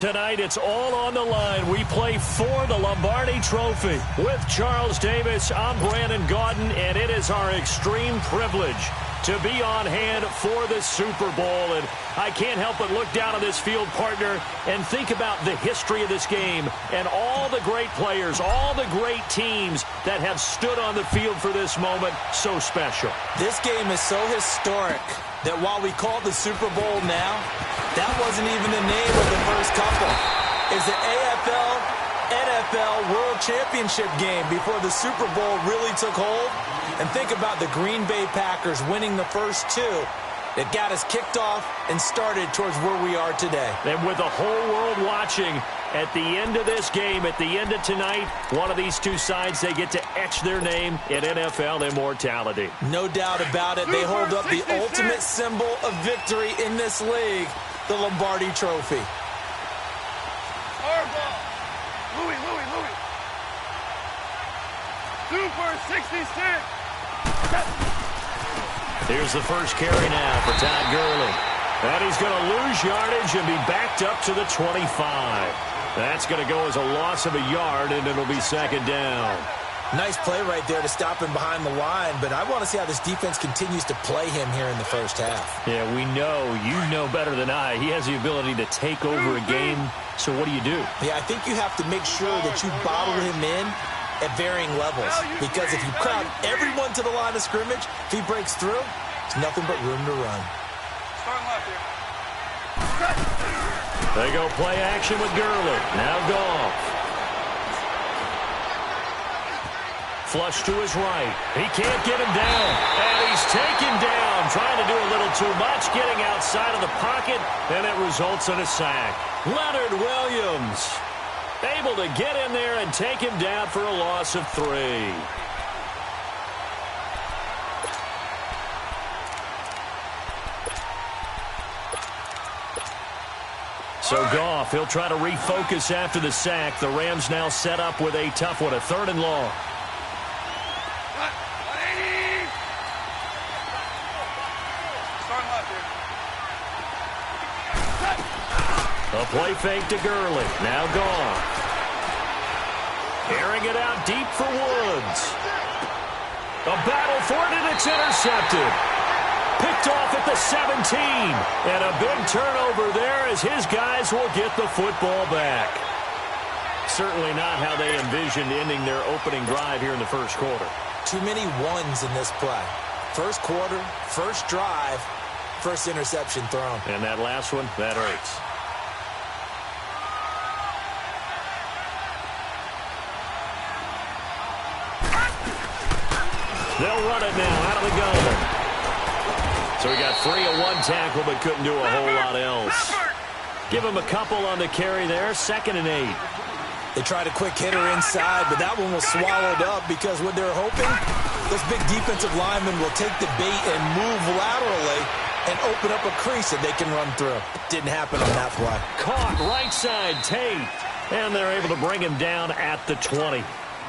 Tonight, it's all on the line. We play for the Lombardi Trophy. With Charles Davis, I'm Brandon Gaudin, and it is our extreme privilege to be on hand for the Super Bowl. And I can't help but look down on this field, partner, and think about the history of this game and all the great players, all the great teams that have stood on the field for this moment. So special. This game is so historic that while we call it the Super Bowl now, that wasn't even the name of the first couple. It's the AFL, NFL World Championship game before the Super Bowl really took hold. And think about the Green Bay Packers winning the first two that got us kicked off and started towards where we are today. And with the whole world watching, at the end of this game, at the end of tonight, one of these two sides, they get to etch their name in NFL immortality. No doubt about it. They hold up the ultimate symbol of victory in this league, the Lombardi Trophy. Hardball. Louis. Super 66. Here's the first carry now for Todd Gurley. And he's going to lose yardage and be backed up to the 25. That's going to go as a loss of a yard, and it'll be second down. Nice play right there to stop him behind the line, but I want to see how this defense continues to play him here in the first half. Yeah, we know. You know better than I. He has the ability to take over a game, so what do you do? Yeah, I think you have to make sure that you bottle him in at varying levels, because if you crowd everyone to the line of scrimmage, if he breaks through, it's nothing but room to run. Starting left here. They go play action with Gurley. Now Goff. Flush to his right. He can't get him down. And he's taken down. Trying to do a little too much. Getting outside of the pocket. And it results in a sack. Leonard Williams able to get in there and take him down for a loss of 3. So Goff, he'll try to refocus after the sack. The Rams now set up with a tough one, a 3rd and long. A play fake to Gurley. Now Goff. Airing it out deep for Woods. A battle for it, and it's intercepted. Picked off at the 17. And a big turnover there as his guys will get the football back. Certainly not how they envisioned ending their opening drive here in the first quarter. Too many ones in this play. First quarter, first drive, first interception thrown. And that last one, that hurts. They'll run it now out of the gun. So he got 3 of 1 tackle, but couldn't do a whole lot else. Give him a couple on the carry there. 2nd and 8. They tried a quick hitter inside, but that one was swallowed up because what they're hoping, those big defensive linemen will take the bait and move laterally and open up a crease that they can run through. Didn't happen on that play. Caught right side, Tate. And they're able to bring him down at the 20.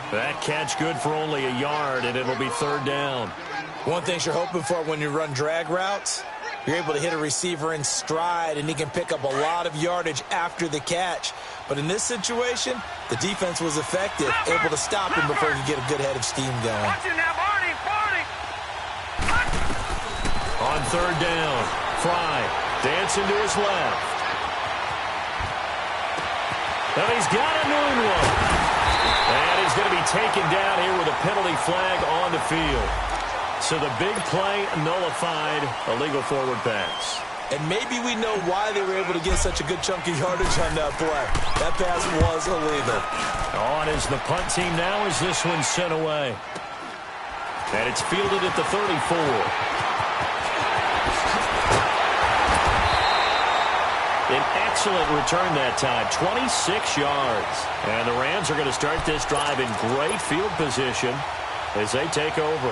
That catch good for only a yard, and it'll be 3rd down. One thing you're hoping for when you run drag routes, you're able to hit a receiver in stride, and he can pick up a lot of yardage after the catch. But in this situation, the defense was effective, able to stop him before he could get a good head of steam going. Watch it now, Barney. On 3rd down, Fry dancing to his left. And he's got a moonwalk. And he's going to be taken down here with a penalty flag on the field. So the big play nullified, a legal forward pass. And maybe we know why they were able to get such a good chunk of yardage on that play. That pass was illegal. On is the punt team now as this one's sent away. And it's fielded at the 34. An excellent return that time, 26 yards. And the Rams are going to start this drive in great field position as they take over.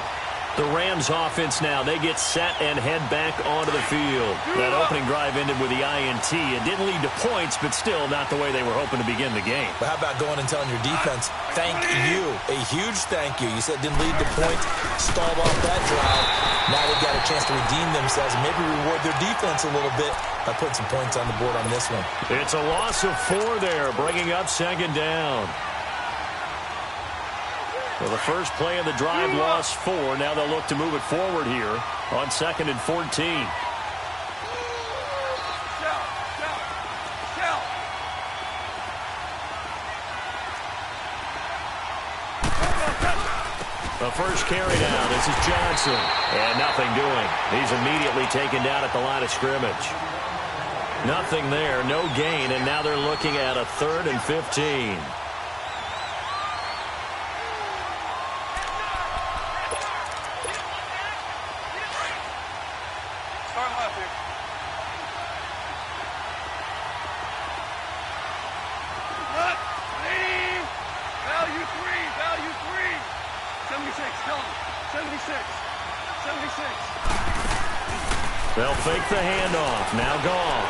The Rams offense now, they get set and head back onto the field. That opening drive ended with the INT. It didn't lead to points, but still not the way they were hoping to begin the game. But how about going and telling your defense, thank you, a huge thank you. You said it didn't lead to points, stalled off that drive. Now they've got a chance to redeem themselves and maybe reward their defense a little bit by putting some points on the board on this one. It's a loss of 4 there, bringing up second down. Well, the first play of the drive lost 4. Now they'll look to move it forward here on 2nd and 14. The first carry down. This is Johnson. And nothing doing. He's immediately taken down at the line of scrimmage. Nothing there. No gain. And now they're looking at a 3rd and 15. They'll fake the handoff. Now Goff.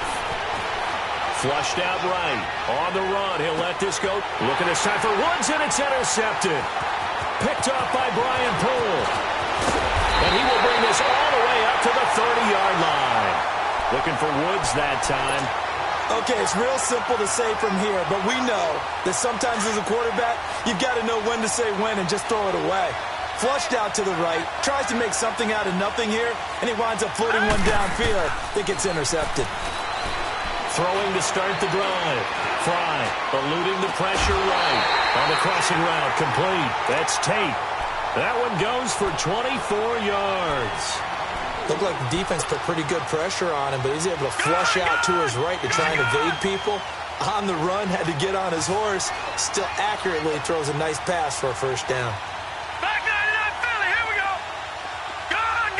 Flushed out right. On the run. He'll let this go. Looking this time for Woods, and it's intercepted. Picked off by Brian Poole. And he will bring this all the way up to the 30-yard line. Looking for Woods that time. Okay, it's real simple to say from here, but we know that sometimes as a quarterback, you've got to know when to say when and just throw it away. Flushed out to the right, tries to make something out of nothing here, and he winds up floating one downfield that gets intercepted. Throwing to start the drive. Fry eluding the pressure right. On the crossing route, complete. That's Tate. That one goes for 24 yards. Looked like the defense put pretty good pressure on him, but he's able to flush out to his right to try and evade people. On the run, had to get on his horse. Still accurately throws a nice pass for a first down. Back 99 Philly, here we go. Gone.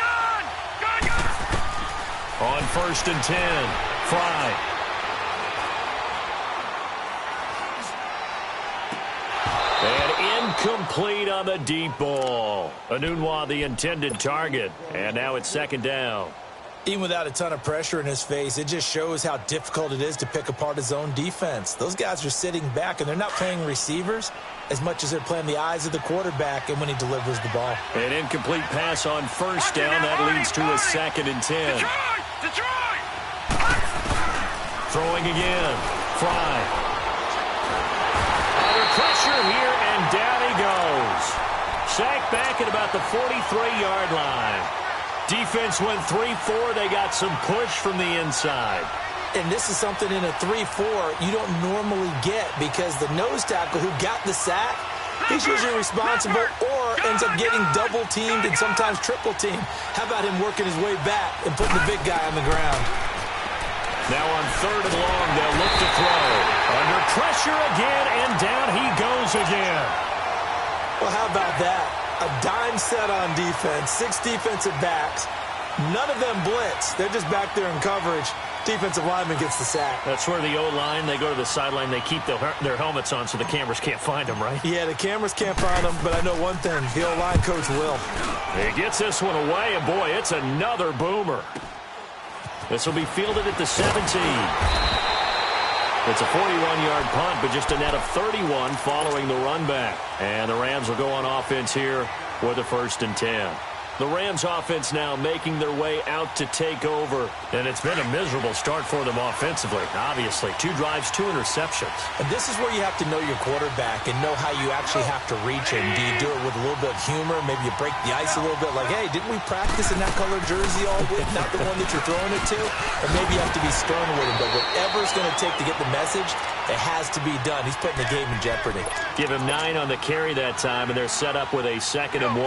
On 1st and 10, Fry. And incomplete on the deep ball. Anunwa, the intended target. And now it's 2nd down. Even without a ton of pressure in his face, it just shows how difficult it is to pick apart his own defense. Those guys are sitting back, and they're not playing receivers as much as they're playing the eyes of the quarterback and when he delivers the ball. An incomplete pass on 1st down. That leads to a 2nd and 10. Detroit! Throwing again. Fry. Under pressure here, and down he goes. Sacked back at about the 43-yard line. Defense went 3-4. They got some push from the inside. And this is something in a 3-4 you don't normally get because the nose tackle who got the sack, he's usually responsible or ends up getting double-teamed and sometimes triple-teamed. How about him working his way back and putting the big guy on the ground? Now on 3rd and long, they'll look to throw. Under pressure again, and down he goes again. Well, how about that? A dime set on defense, 6 defensive backs. None of them blitz. They're just back there in coverage. Defensive lineman gets the sack. That's where the O-line, they go to the sideline, they keep their helmets on so the cameras can't find them, right? Yeah, the cameras can't find them, but I know one thing. The O-line coach will. He gets this one away, and boy, it's another boomer. This will be fielded at the 17. It's a 41-yard punt, but just a net of 31 following the run back. And the Rams will go on offense here with a 1st and 10. The Rams offense now making their way out to take over. And it's been a miserable start for them offensively, obviously. 2 drives, 2 interceptions. And this is where you have to know your quarterback and know how you actually have to reach him. Do you do it with a little bit of humor? Maybe you break the ice a little bit like, hey, didn't we practice in that color jersey all week? Not the one that you're throwing it to? Or maybe you have to be stern with him. But whatever it's going to take to get the message, it has to be done. He's putting the game in jeopardy. Give him 9 on the carry that time, and they're set up with a 2nd and 1.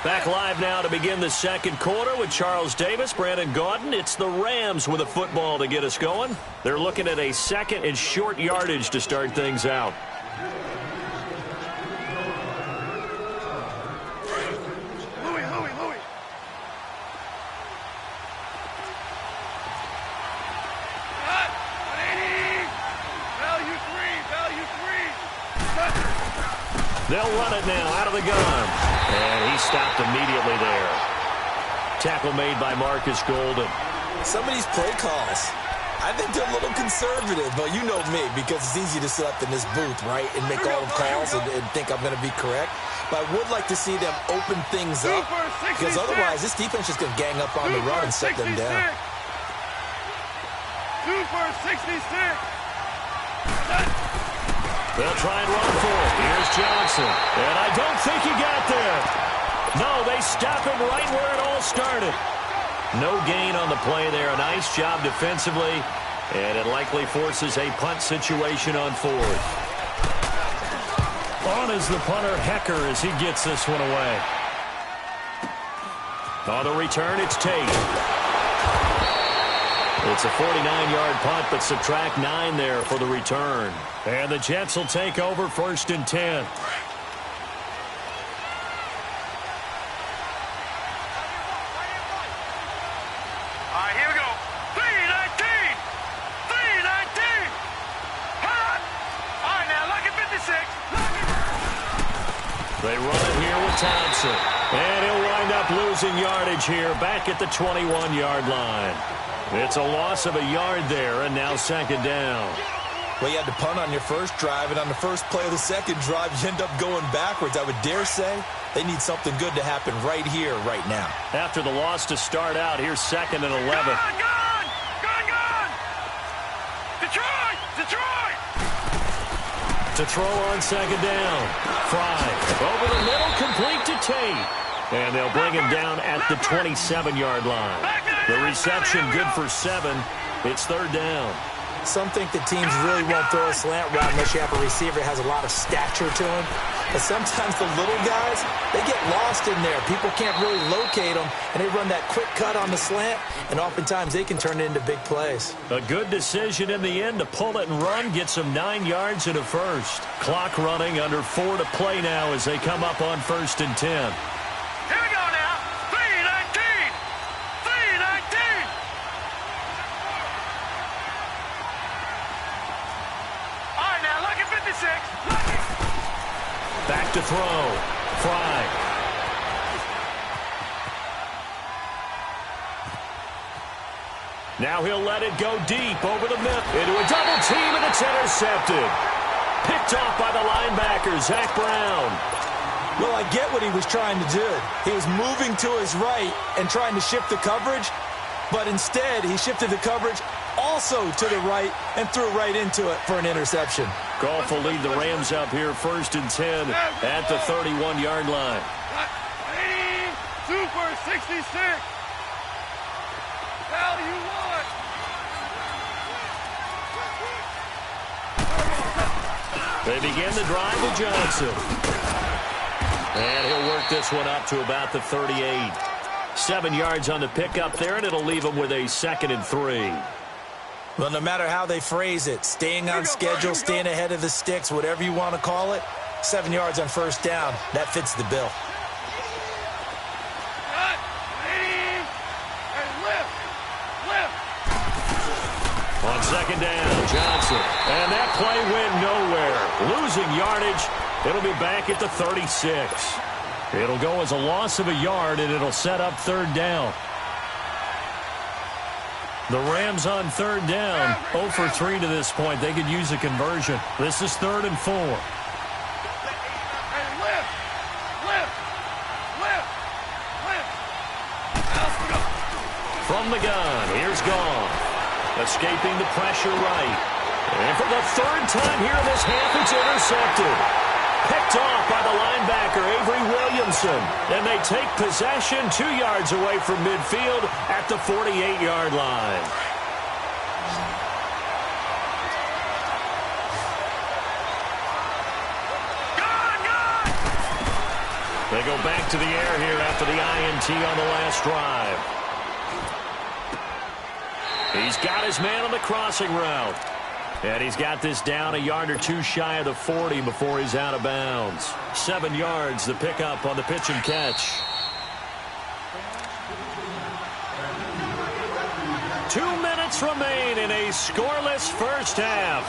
Back live now to begin the 2nd quarter with Charles Davis, Brandon Gaudin. It's the Rams with a football to get us going. They're looking at a 2nd and short yardage to start things out. They'll run it now out of the gun. And he stopped immediately there. Tackle made by Marcus Golden. Some of these play calls, I think they're a little conservative, but you know me, because it's easy to sit up in this booth, right, and make all the calls and think I'm going to be correct. But I would like to see them open things up, because otherwise this defense is going to gang up on the run and set them down. 2 for 66. They'll try and run for it. Here's Johnson. And I don't think he got there. No, they stop him right where it all started. No gain on the play there. A nice job defensively. And it likely forces a punt situation on fourth. On is the punter, Hecker, as he gets this one away. On the return, it's Tate. It's a 49-yard punt, but subtract 9 there for the return. And the Jets will take over 1st and 10. Here we go. 3-19. 3-19. Hot. All right, now look at 56. They run it here with Thompson. And he'll wind up losing yardage here back at the 21-yard line. It's a loss of a yard there, and now 2nd down. Well, you had to punt on your first drive, and on the first play of the second drive, you end up going backwards. I would dare say they need something good to happen right here, right now. After the loss to start out, here's 2nd and 11. Gone! Detroit! Detroit! To throw on 2nd down. Fry over the middle, complete to Tate. And they'll bring him down at the 27-yard line. The reception good for 7. It's 3rd down. Some think that teams really won't throw a slant route unless you have a receiver that has a lot of stature to him. But sometimes the little guys, they get lost in there. People can't really locate them, and they run that quick cut on the slant, and oftentimes they can turn it into big plays. A good decision in the end to pull it and run, get some 9 yards and a first. Clock running, under 4 to play now as they come up on 1st and 10. Here we go now. 3-19. 3-19. All right, now look at 56. Back to throw. Fry. Now he'll let it go deep over the middle. Into a double team, and it's intercepted. Picked off by the linebacker, Zach Brown. Well, I get what he was trying to do. He was moving to his right and trying to shift the coverage, but instead he shifted the coverage also to the right and threw right into it for an interception. Goff will lead the Rams up here 1st and 10 at the 31-yard line. 2 for 66. How do you want? They begin the drive with Johnson. And he'll work this one up to about the 38. 7 yards on the pickup there, and it'll leave him with a 2nd and 3. Well, no matter how they phrase it, staying on schedule, staying ahead of the sticks, whatever you want to call it, 7 yards on 1st down, that fits the bill. On 2nd down, Johnson. And that play went nowhere. Losing yardage. It'll be back at the 36. It'll go as a loss of a yard, and it'll set up 3rd down. The Rams on 3rd down, 0 for 3 to this point. They could use a conversion. This is 3rd and 4. From the gun, here's Goff. Escaping the pressure right. And for the 3rd time here in this half, it's intercepted. Picked off by the linebacker, Avery Williamson. And they take possession 2 yards away from midfield at the 48-yard line. They go back to the air here after the INT on the last drive. He's got his man on the crossing route. And he's got this down a yard or 2 shy of the 40 before he's out of bounds. 7 yards, the pickup on the pitch and catch. 2 minutes minutes remain in a scoreless first half.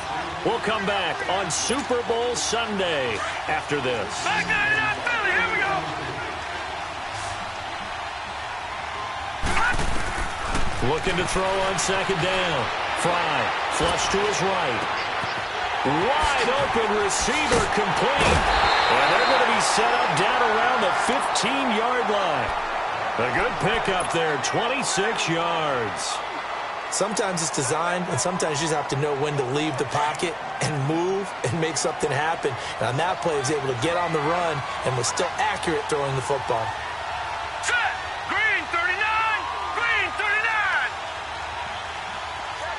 We'll come back on Super Bowl Sunday after this. Back 99 Philly, here we go. Looking to throw on second down. Fry, flush to his right. Wide open receiver complete. And they're going to be set up down around the 15-yard line. A good pickup there, 26 yards. Sometimes it's designed, and sometimes you just have to know when to leave the pocket and move and make something happen. And on that play, he was able to get on the run and was still accurate throwing the football. Set. Green 39. Green 39.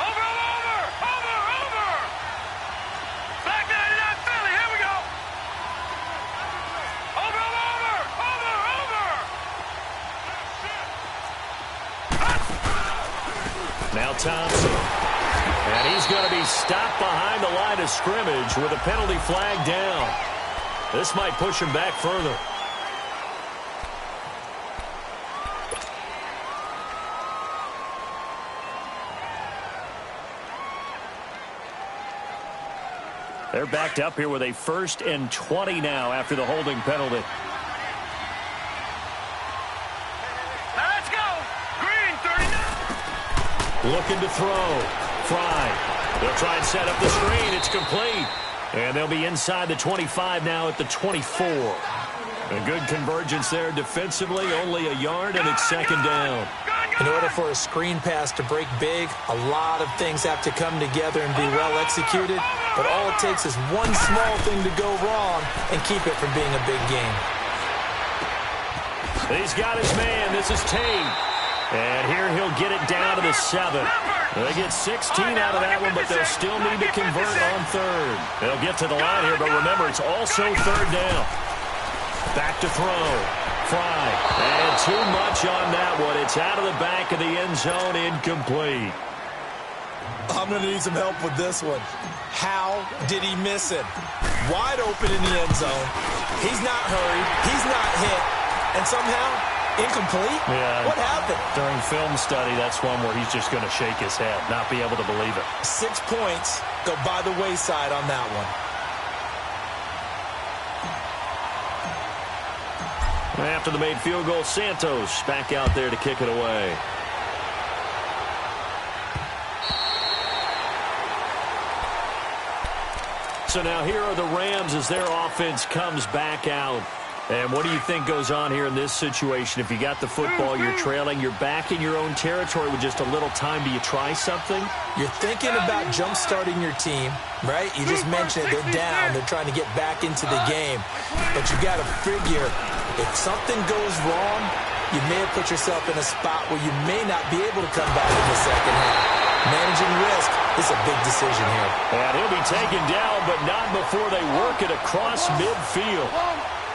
Over. Back 99 Philly, here we go. Over. Now Thompson. And he's going to be stopped behind the line of scrimmage with a penalty flag down. This might push him back further. They're backed up here with a 1st and 20 now after the holding penalty. Let's go. Green 39. Looking to throw. Fry. They'll try and set up the screen. It's complete. And they'll be inside the 25 now at the 24. A good convergence there defensively. Only a yard, and it's second down. In order for a screen pass to break big, a lot of things have to come together and be well executed. But all it takes is one small thing to go wrong and keep it from being a big game. He's got his man. This is Tate. And here he'll get it down to the 7. They get 16 out of that one, but they'll still need to convert on third. They'll get to the line here, but remember, it's also third down. Back to throw. Fry. And too much on that one. It's out of the back of the end zone, incomplete. I'm going to need some help with this one. How did he miss it? Wide open in the end zone. He's not hurried. He's not hit. And somehow, incomplete? Yeah. What happened? During film study, that's one where he's just going to shake his head, not be able to believe it. 6 points go by the wayside on that one. After the made field goal, Santos back out there to kick it away. So now here are the Rams as their offense comes back out. And what do you think goes on here in this situation? If you got the football, you're trailing, you're back in your own territory with just a little time. Do you try something? You're thinking about jump-starting your team, right? You just mentioned it. They're down. They're trying to get back into the game. But you got to figure, if something goes wrong, you may have put yourself in a spot where you may not be able to come back in the second half. Managing risk is a big decision here. And he'll be taken down, but not before they work it across midfield.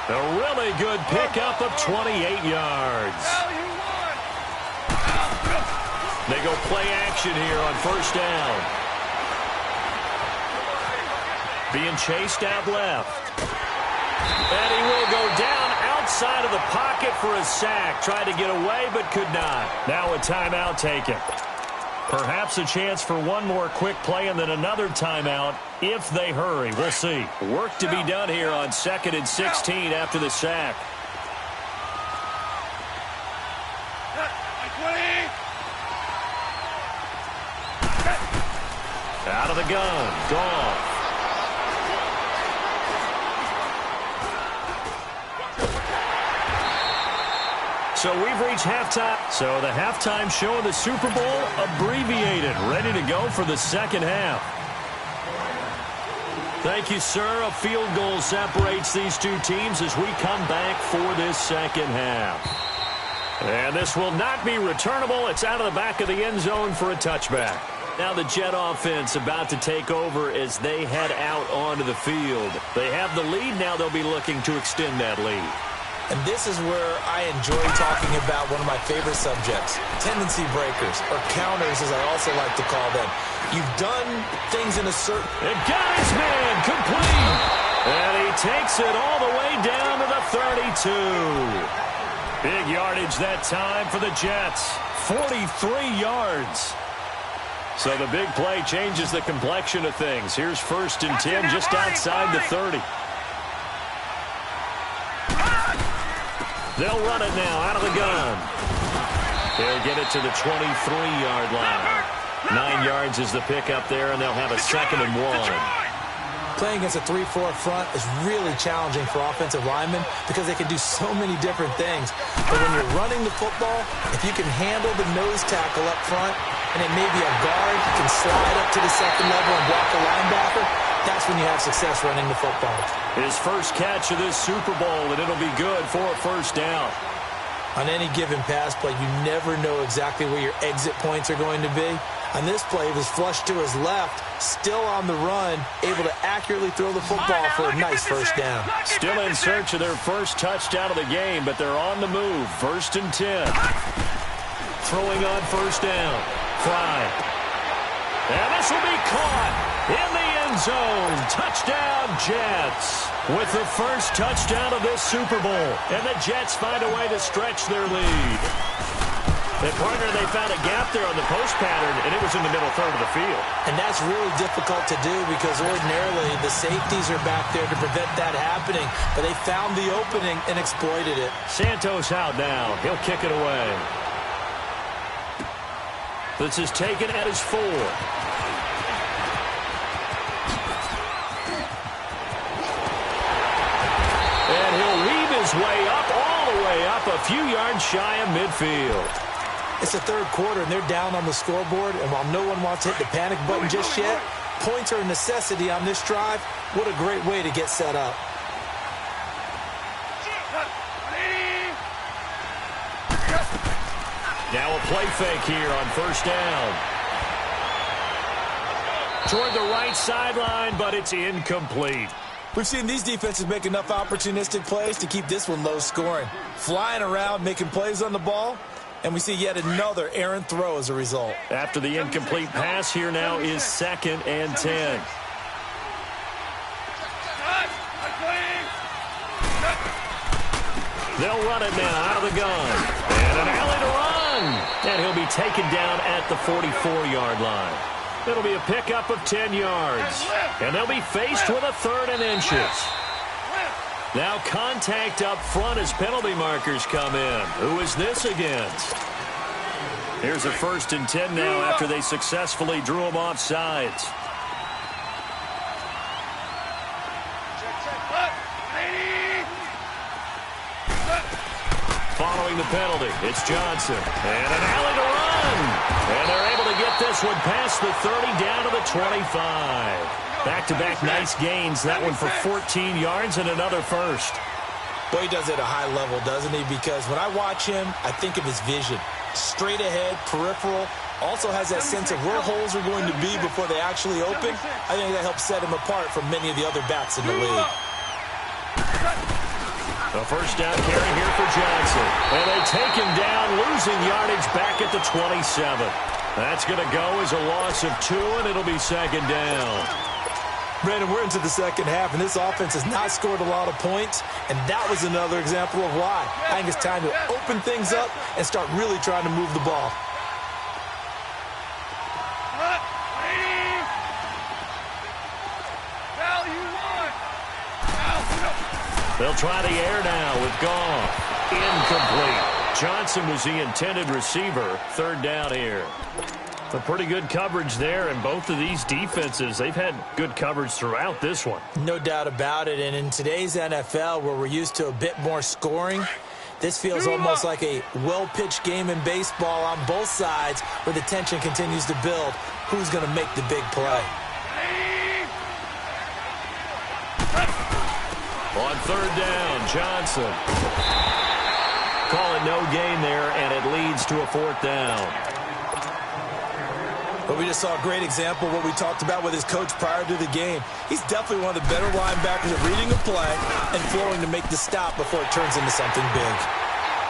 A really good pickup of 28 yards. They go play action here on first down. Being chased out left. And he will go down outside of the pocket for a sack. Tried to get away, but could not. Now a timeout taken. Perhaps a chance for one more quick play and then another timeout if they hurry. We'll see. Work to be done here on 2nd and 16 after the sack. Out of the gun. Goff. So we've reached halftime. So the halftime show of the Super Bowl abbreviated. Ready to go for the second half. Thank you, sir. A field goal separates these two teams as we come back for this second half. And this will not be returnable. It's out of the back of the end zone for a touchback. Now the Jet offense about to take over as they head out onto the field. They have the lead. Now they'll be looking to extend that lead. And this is where I enjoy talking about one of my favorite subjects, tendency breakers, or counters as I also like to call them. You've done things in a certain... It got his man complete. And he takes it all the way down to the 32. Big yardage that time for the Jets. 43 yards. So the big play changes the complexion of things. Here's 1st and 10 just outside the 30. They'll run it now out of the gun. They'll get it to the 23-yard line. 9 yards is the pickup there, and they'll have a 2nd and 1. Playing against a 3-4 front is really challenging for offensive linemen because they can do so many different things. But when you're running the football, if you can handle the nose tackle up front, and it may be a guard who can slide up to the 2nd level and block a linebacker, that's when you have success running the football. His first catch of this Super Bowl, and it'll be good for a 1st down. On any given pass play, you never know exactly where your exit points are going to be. On this play, he was flushed to his left, still on the run, able to accurately throw the football for a nice 1st down. Still in search of their first touchdown of the game, but they're on the move. 1st and 10. Throwing on 1st down. Fry. And this will be caught in the end zone. Touchdown, Jets. With the first touchdown of this Super Bowl. And the Jets find a way to stretch their lead. And partner, they found a gap there on the post pattern, and it was in the middle third of the field. And that's really difficult to do because ordinarily the safeties are back there to prevent that happening. But they found the opening and exploited it. Santos out now. He'll kick it away. This is taken at his 4. And he'll weave his way up, all the way up, a few yards shy of midfield. It's the 3rd quarter, and they're down on the scoreboard. And while no one wants to hit the panic button just yet, points are a necessity on this drive. What a great way to get set up. Now a play fake here on 1st down. Toward the right sideline, but it's incomplete. We've seen these defenses make enough opportunistic plays to keep this one low scoring. Flying around, making plays on the ball, and we see yet another errant throw as a result. After the incomplete pass, here now is 2nd and 10. They'll run it now out of the gun. And an alley to run. And he'll be taken down at the 44-yard line. It'll be a pickup of 10 yards. And they'll be faced with a 3rd and inches. Now contact up front as penalty markers come in. Who is this against? Here's a 1st and 10 now after they successfully drew him off sides. Following the penalty, it's Johnson. And an alley to run. And they're able to get this one past the 30 down to the 25. Back-to-back nice gains. That one for 14 yards and another 1st. Boy, he does it at a high level, doesn't he? Because when I watch him, I think of his vision. Straight ahead, peripheral. Also has that sense of where holes are going to be before they actually open. I think that helps set him apart from many of the other backs in the league. A 1st down carry here for Johnson. And they take him down, losing yardage back at the 27. That's going to go as a loss of 2, and it'll be 2nd down. Brandon, we're into the 2nd half, and this offense has not scored a lot of points, and that was another example of why. I think it's time to open things up and start really trying to move the ball. They'll try the air now with Goff. Incomplete. Johnson was the intended receiver. 3rd down here. A pretty good coverage there, and both of these defenses, they've had good coverage throughout this one. No doubt about it, and in today's NFL, where we're used to a bit more scoring, this feels almost like a well-pitched game in baseball on both sides where the tension continues to build. Who's going to make the big play? On 3rd down, Johnson. Call it no gain there, and it leads to a 4th down. But we just saw a great example of what we talked about with his coach prior to the game. He's definitely one of the better linebackers at reading a play and flowing to make the stop before it turns into something big.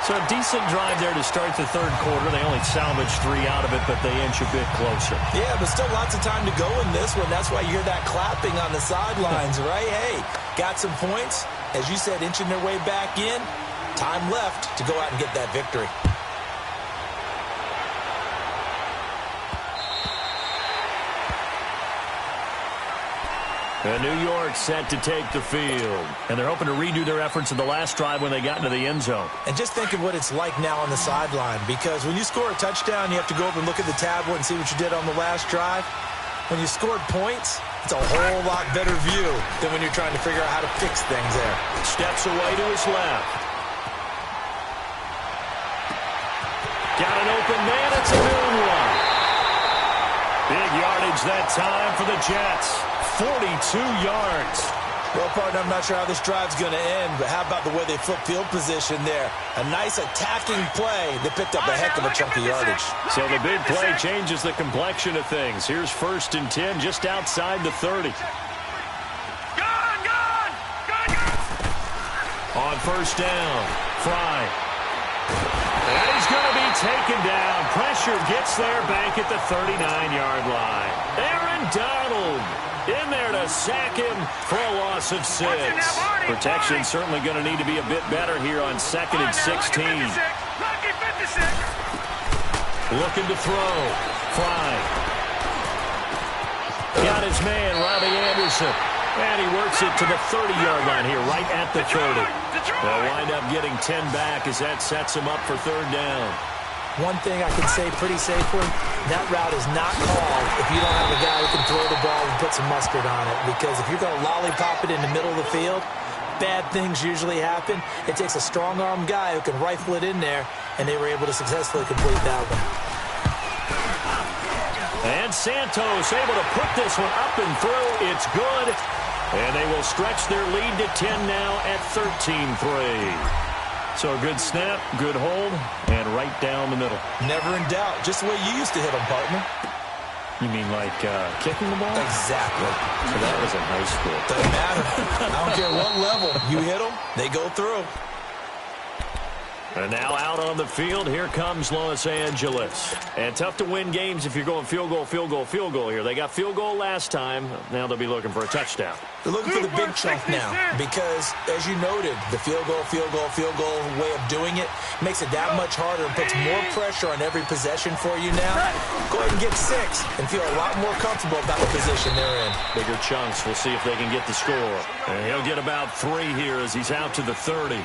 So a decent drive there to start the 3rd quarter. They only salvaged 3 out of it, but they inch a bit closer. Yeah, but still lots of time to go in this one. That's why you hear that clapping on the sidelines, right? Hey, got some points. As you said, inching their way back in. Time left to go out and get that victory. And New York set to take the field. And they're hoping to redo their efforts in the last drive when they got into the end zone. And just think of what it's like now on the sideline, because when you score a touchdown, you have to go up and look at the tablet and see what you did on the last drive. When you scored points, it's a whole lot better view than when you're trying to figure out how to fix things there. Steps away to his left. Got an open man. It's a good one. Big yardage that time for the Jets. 42 yards. Well, partner, I'm not sure how this drive's going to end, but how about the way they flip field position there? A nice attacking play. They picked up a heck of a chunk of yardage. So the big play changes the complexion of things. Here's 1st and 10 just outside the 30. On 1st down, Fry. And he's going to be taken down. Pressure gets there back at the 39-yard line. Aaron Donald in there to sack him for a loss of 6. Protection certainly going to need to be a bit better here on 2nd and 16. Looking to throw. Fry. Got his man, Robbie Anderson. And he works it to the 30-yard line here, right at the 30. They'll wind up getting 10 back as that sets him up for 3rd down. One thing I can say pretty safely, that route is not called if you don't have a guy who can throw the ball and put some mustard on it. Because if you're going to lollipop it in the middle of the field, bad things usually happen. It takes a strong-arm guy who can rifle it in there, and they were able to successfully complete that one. And Santos able to put this one up and through. It's good. And they will stretch their lead to 10 now at 13-3. So a good snap, good hold, and right down the middle. Never in doubt. Just the way you used to hit them, partner. You mean like kicking the ball? Exactly. So that was in high school. Doesn't matter. I don't care what level. You hit them, they go through. And now out on the field, here comes Los Angeles. And tough to win games if you're going field goal, field goal, field goal here. They got field goal last time. Now they'll be looking for a touchdown. They're looking for the big chunk now because, as you noted, the field goal way of doing it makes it that much harder and puts more pressure on every possession for you now. Go ahead and get 6 and feel a lot more comfortable about the position they're in. Bigger chunks. We'll see if they can get the score. And he'll get about 3 here as he's out to the 30.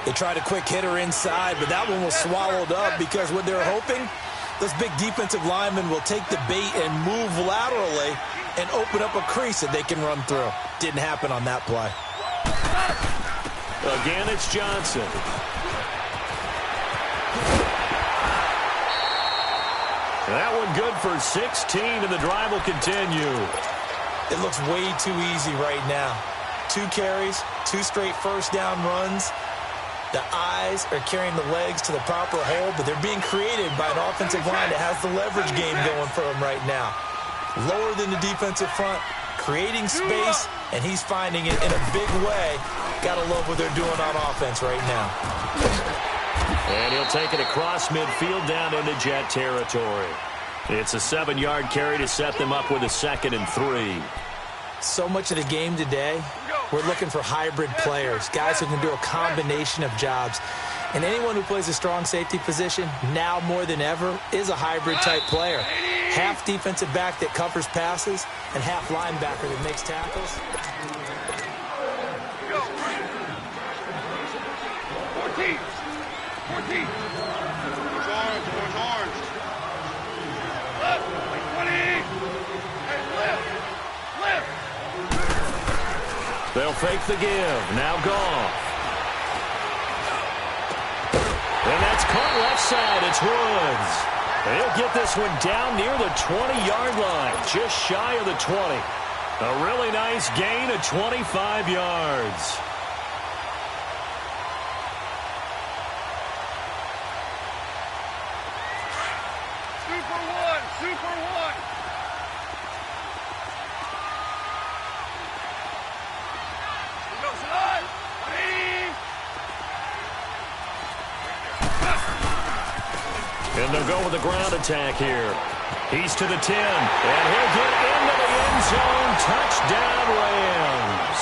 They tried a quick hitter inside, but that one was swallowed up because what they're hoping, those big defensive linemen will take the bait and move laterally and open up a crease that they can run through. Didn't happen on that play. Again, it's Johnson. That one good for 16, and the drive will continue. It looks way too easy right now. 2 carries, 2 straight 1st down runs. The eyes are carrying the legs to the proper hole, but they're being created by an offensive line that has the leverage game going for them right now. Lower than the defensive front, creating space, and he's finding it in a big way. Gotta love what they're doing on offense right now. And he'll take it across midfield down into Jet territory. It's a 7-yard carry to set them up with a 2nd and 3. So much of the game today, we're looking for hybrid players, guys who can do a combination of jobs. And anyone who plays a strong safety position, now more than ever, is a hybrid-type player. Half defensive back that covers passes, and half linebacker that makes tackles. 14. Towards orange. Left. 20. Hey, left. They'll fake the give. Now Goff. And that's caught left side. It's Woods. They'll get this one down near the 20-yard line, just shy of the 20. A really nice gain of 25 yards. Super one. And they'll go with the ground attack here. He's to the 10, and he'll get into the end zone. Touchdown, Rams.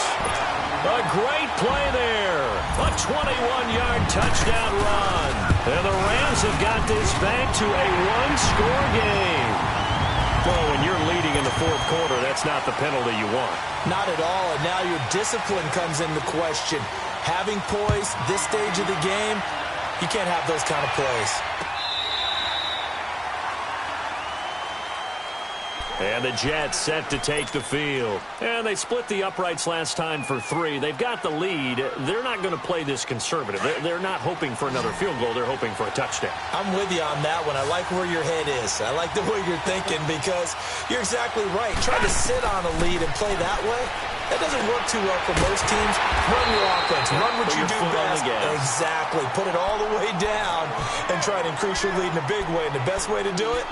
A great play there. A 21-yard touchdown run. And the Rams have got this back to a one-score game. Well, when you're leading in the fourth quarter, that's not the penalty you want. Not at all, and now your discipline comes into question. Having poise this stage of the game, you can't have those kind of plays. And the Jets set to take the field. And they split the uprights last time for 3. They've got the lead. They're not going to play this conservative. They're not hoping for another field goal. They're hoping for a touchdown. I'm with you on that one. I like where your head is. I like the way you're thinking because you're exactly right. Trying to sit on a lead and play that way, that doesn't work too well for most teams. Run your offense. Run what you do best. Exactly. Put it all the way down and try to increase your lead in a big way. And the best way to do it,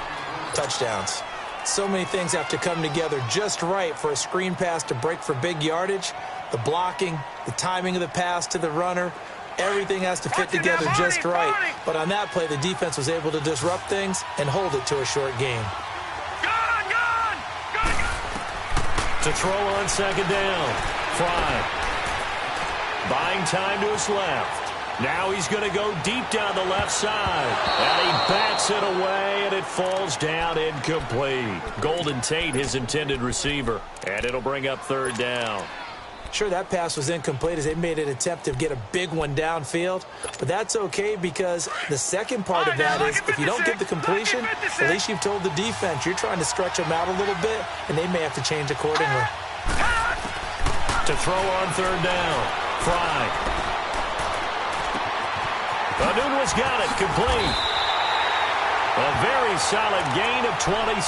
touchdowns. So many things have to come together just right for a screen pass to break for big yardage. The blocking, the timing of the pass to the runner, everything has to fit together just right. But on that play, the defense was able to disrupt things and hold it to a short game. To throw on second down. Fry. Buying time to his left. Now he's going to go deep down the left side. And he bats it away, and it falls down incomplete. Golden Tate, his intended receiver. And it'll bring up third down. Sure, that pass was incomplete as they made an attempt to get a big one downfield. But that's okay because the second part of that is if you don't get the completion, at least you've told the defense you're trying to stretch them out a little bit, and they may have to change accordingly. To throw on third down. Fry. Anunua's got it, complete. A very solid gain of 27.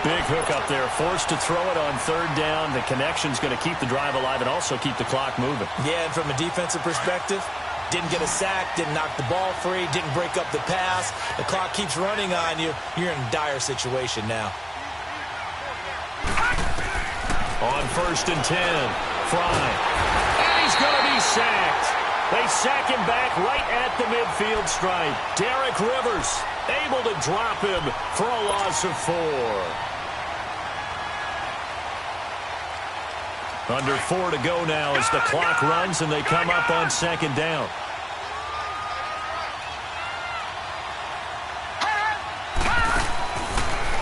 Big hook up there, forced to throw it on third down. The connection's going to keep the drive alive and also keep the clock moving. Yeah, and from a defensive perspective, didn't get a sack, didn't knock the ball free, didn't break up the pass. The clock keeps running on you. You're in a dire situation now. On 1st and 10, Fry. And he's going to be sacked. They sack him back right at the midfield stripe. Derek Rivers able to drop him for a loss of 4. Under 4 to go now as the clock runs and they come up on second down.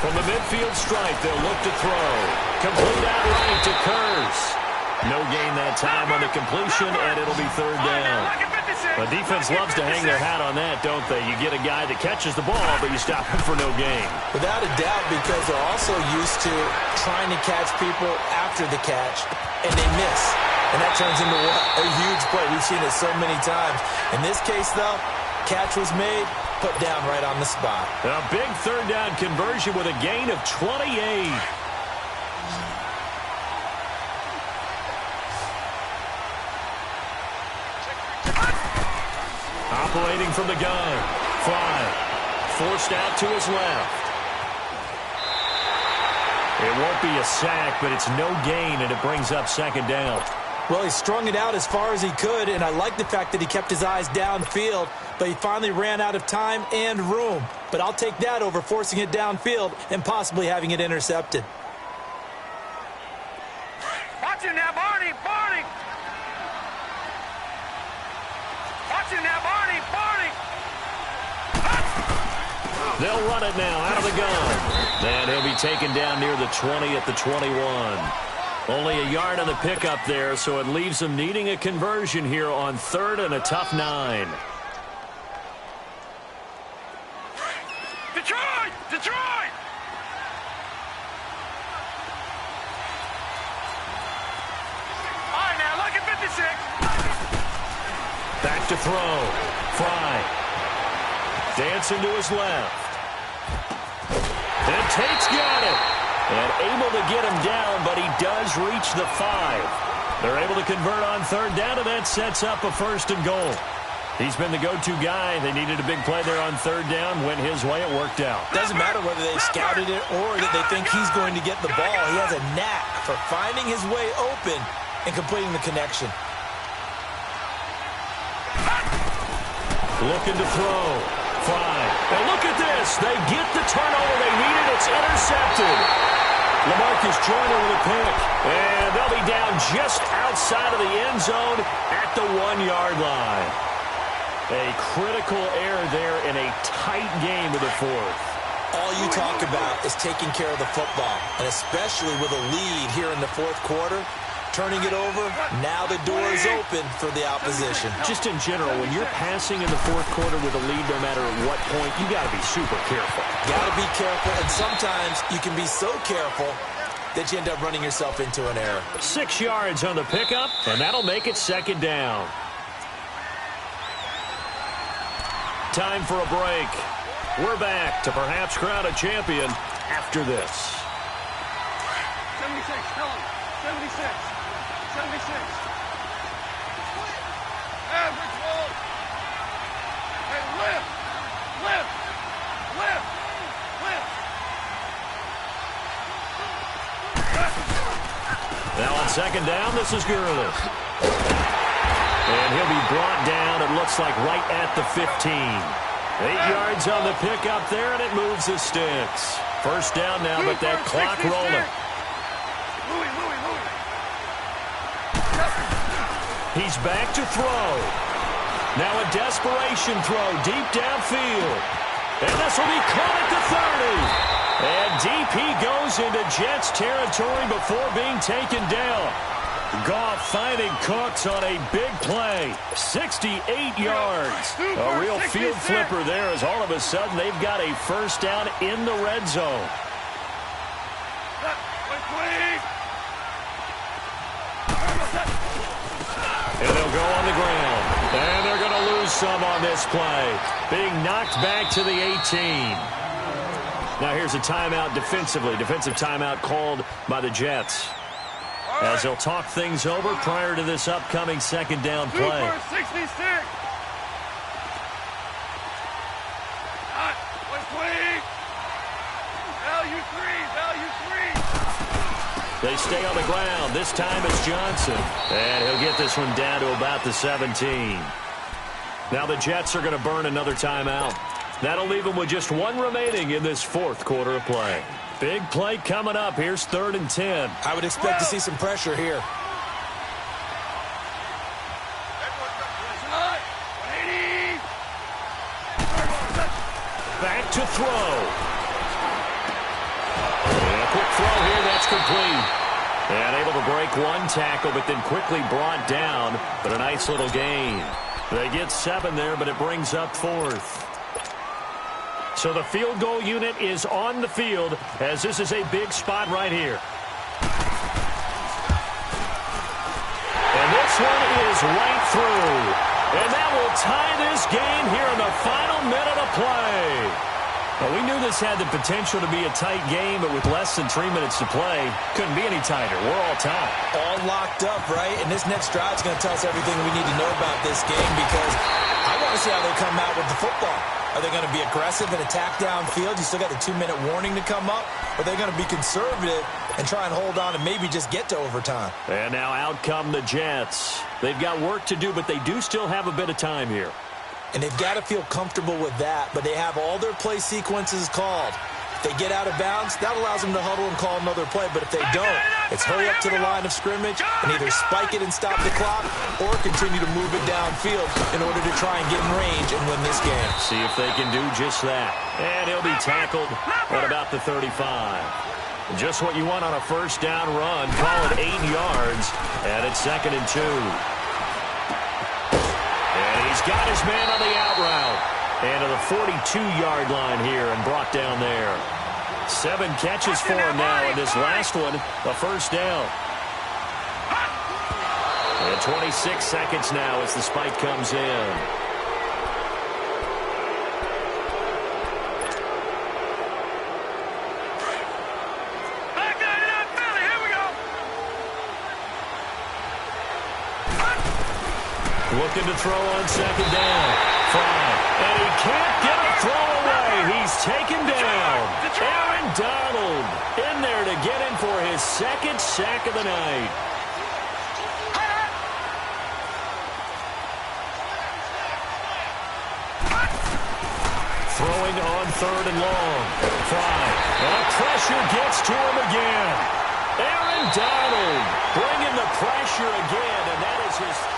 From the midfield stripe, they'll look to throw. Complete outright to Kurz. No gain that time on the completion, and it'll be third down. The defense loves to hang their hat on that, don't they? You get a guy that catches the ball, but you stop him for no gain. Without a doubt, because they're also used to trying to catch people after the catch, and they miss. And that turns into what? A huge play. We've seen it so many times. In this case, though, catch was made, put down right on the spot. A big third down conversion with a gain of 28. Operating from the gun. Fly. Forced out to his left. It won't be a sack, but it's no gain, and it brings up second down. Well, he strung it out as far as he could, and I like the fact that he kept his eyes downfield, but he finally ran out of time and room. But I'll take that over forcing it downfield and possibly having it intercepted. Watch him now, Barney! Barney! Watch him now, Barney! Barney! They'll run it now out of the gun. And he'll be taken down near the 20 at the 21. Only a yard on the pickup there, so it leaves them needing a conversion here on third and a tough 9. Detroit! Detroit! All right, now, look at 56. Back to throw. Fry. Dancing to his left. And Tate's got it. And able to get him down, but he does reach the 5. They're able to convert on third down, and that sets up a 1st and goal. He's been the go-to guy. They needed a big play there on third down. Went his way. It worked out. Doesn't matter whether they scouted it or that they think he's going to get the ball. He has a knack for finding his way open and completing the connection. Looking to throw. Fry. And look at this. They get the turnover they needed. It's intercepted. LaMarcus Joyner with a pick. And they'll be down just outside of the end zone at the 1-yard line. A critical error there in a tight game of the 4th. All you talk about is taking care of the football, and especially with a lead here in the fourth quarter, turning it over, now the door is open for the opposition. Just in general, when you're passing in the fourth quarter with a lead, no matter at what point, you got to be super careful. Got to be careful, and sometimes you can be so careful that you end up running yourself into an error. 6 yards on the pickup, and that'll make it second down. Time for a break. We're back to perhaps crown a champion after this. 76, tell him. 76. 76. Average roll. Hey, lift. Lift. Lift. Lift. Now on second down, this is Gurley. And he'll be brought down, it looks like, right at the 15. 8 yards on the pickup there, and it moves the sticks. First down now, but that clock rolling. He's back to throw. Now a desperation throw deep downfield. And this will be caught at the 30. And deep he goes into Jets territory before being taken down. Goff finding Cooks on a big play. 68 yards. A real field flipper there as all of a sudden they've got a first down in the red zone. And they'll go on the ground. And they're going to lose some on this play. Being knocked back to the 18. Now here's a timeout defensively. Defensive timeout called by the Jets, as they'll talk things over prior to this upcoming second down play. 66. Value three. They stay on the ground. This time it's Johnson. And he'll get this one down to about the 17. Now the Jets are going to burn another timeout. That'll leave them with just one remaining in this fourth quarter of play. Big play coming up. Here's 3rd and 10. I would expect to see some pressure here. Back to throw. And a quick throw here. That's complete. And able to break one tackle, but then quickly brought down. But a nice little gain. They get 7 there, but it brings up 4th. So the field goal unit is on the field, as this is a big spot right here. And this one is right through. And that will tie this game here in the final minute of play. Well, we knew this had the potential to be a tight game, but with less than 3 minutes to play, couldn't be any tighter. We're all tied. All locked up, right? And this next drive is going to tell us everything we need to know about this game, because I want to see how they come out with the football. Are they going to be aggressive and attack downfield? You still got the 2-minute warning to come up. Or are they going to be conservative and try and hold on and maybe just get to overtime? And now out come the Jets. They've got work to do, but they do still have a bit of time here. And they've got to feel comfortable with that, but they have all their play sequences called. If they get out of bounds, that allows them to huddle and call another play. But if they don't, it's hurry up to the line of scrimmage and either spike it and stop the clock or continue to move it downfield in order to try and get in range and win this game. See if they can do just that. And he'll be tackled at about the 35. Just what you want on a first down run. Call it 8 yards, and it's 2nd and 2. And he's got his man on the out route. And to the 42-yard line here and brought down there. 7 catches for him now, and this last one, a first down. And 26 seconds now as the spike comes in. Looking to throw on second down. And he can't get a throw away. He's taken down. Aaron Donald in there to get in for his 2nd sack of the night. Throwing on 3rd and long. And pressure gets to him again. Aaron Donald bringing the pressure again, and that is his third.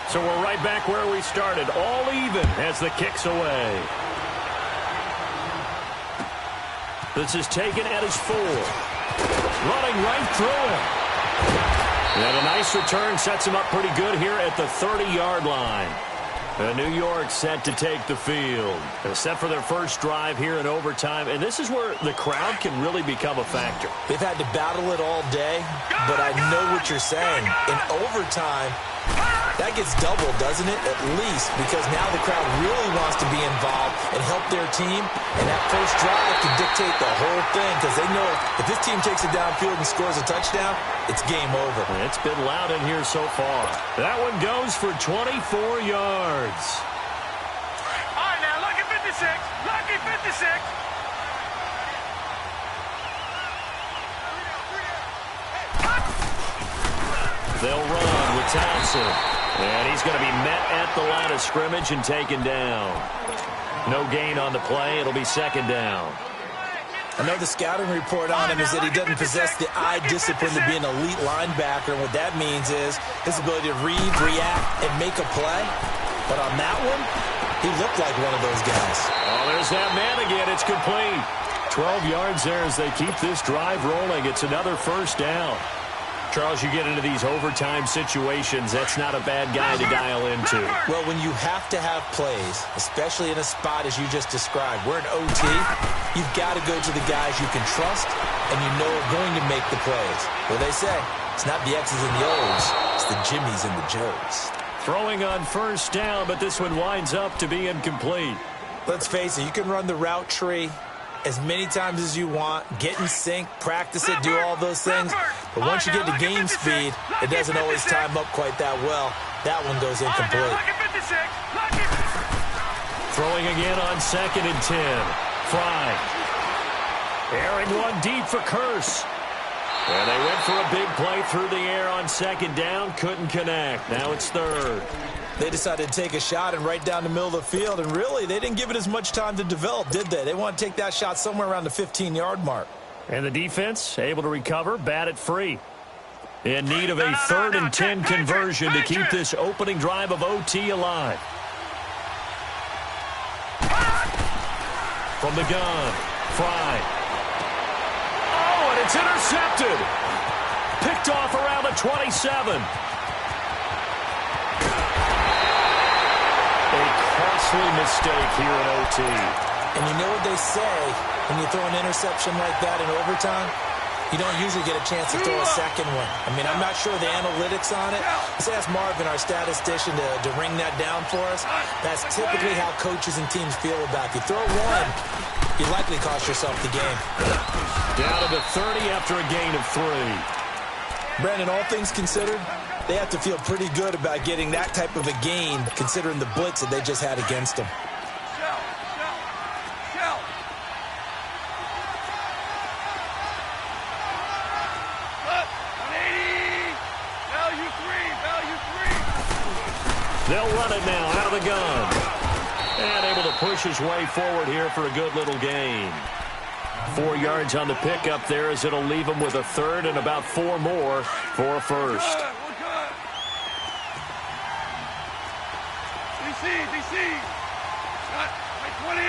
So we're right back where we started, all even as the kick's away. This is taken at his 4. Running right through him. And a nice return sets him up pretty good here at the 30-yard line. New York set to take the field. They're set for their first drive here in overtime, and this is where the crowd can really become a factor. They've had to battle it all day, but I know what you're saying. In overtime, that gets doubled, doesn't it? At least, because now the crowd really wants to be involved and help their team, and that first drive can dictate the whole thing, because they know if this team takes it downfield and scores a touchdown, it's game over. It's been loud in here so far. That one goes for 24 yards. All right, now, lucky 56. Lucky 56. They'll run with Thompson. And he's going to be met at the line of scrimmage and taken down. No gain on the play. It'll be second down. I know the scouting report on him is that he doesn't possess the eye discipline to be an elite linebacker. And what that means is his ability to read, react, and make a play. But on that one, he looked like one of those guys. Oh, there's that man again. It's complete. 12 yards there as they keep this drive rolling. It's another first down. Charles, you get into these overtime situations, that's not a bad guy to dial into. Well, when you have to have plays, especially in a spot as you just described, we're in OT, you've got to go to the guys you can trust and you know are going to make the plays. Well, they say, it's not the X's and the O's, it's the Jimmies and the Joes. Throwing on first down, but this one winds up to be incomplete. Let's face it, you can run the route tree as many times as you want, get in sync, practice it, do all those things. But once you get to game speed, it doesn't always time up quite that well. That one goes incomplete. Throwing again on 2nd and 10. Fry. Airing one deep for Curse. And they went for a big play through the air on 2nd down. Couldn't connect. Now it's 3rd. They decided to take a shot and right down the middle of the field, and really, they didn't give it as much time to develop, did they? They want to take that shot somewhere around the 15-yard mark. And the defense able to recover, bat it free. In need of a 3rd and 10 conversion to keep this opening drive of OT alive. From the gun, Fry. Oh, and it's intercepted. Picked off around the 27. Costly mistake here in OT. And you know what they say when you throw an interception like that in overtime? You don't usually get a chance to throw a second one. I mean, I'm not sure the analytics on it. Let's ask Marvin, our statistician, to ring that down for us. That's typically how coaches and teams feel about it. You throw one, you likely cost yourself the game. Down to the 30 after a gain of 3. Brandon, all things considered, they have to feel pretty good about getting that type of a gain, considering the blitz that they just had against them. They'll run it now out of the gun. And able to push his way forward here for a good little gain. 4 yards on the pickup there as it'll leave him with a 3rd and about 4 more for a first. DC. 20.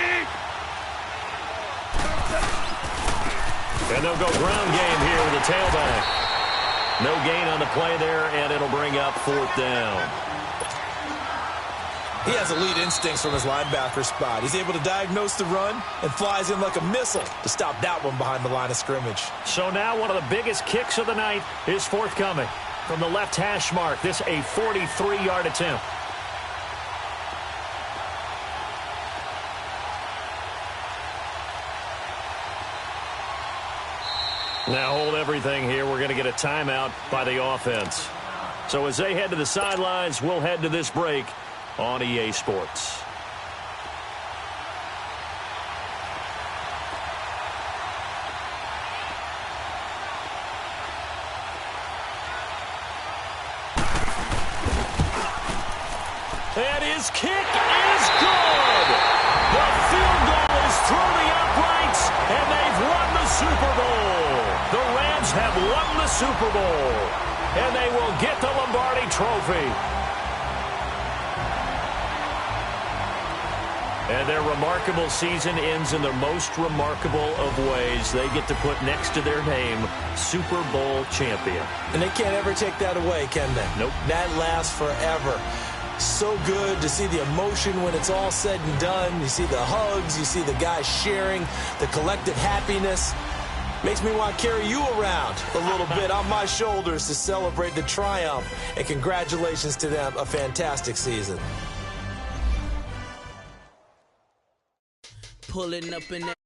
And they'll go ground game here with a tailback. No gain on the play there, and it'll bring up 4th down. He has elite instincts from his linebacker spot. He's able to diagnose the run and flies in like a missile to stop that one behind the line of scrimmage. So now one of the biggest kicks of the night is forthcoming. From the left hash mark, this a 43-yard attempt. Now hold everything here. We're going to get a timeout by the offense. So as they head to the sidelines, we'll head to this break on EA Sports. And his kick is good. The field goal is through the uprights, and they've won the Super Bowl. The Rams have won the Super Bowl, and they will get the Lombardi Trophy. And their remarkable season ends in the most remarkable of ways. They get to put next to their name, Super Bowl champion. And they can't ever take that away, can they? Nope. That lasts forever. So good to see the emotion when it's all said and done. You see the hugs, you see the guys sharing, the collective happiness. Makes me want to carry you around a little bit on my shoulders to celebrate the triumph. And congratulations to them, a fantastic season. Pulling up in that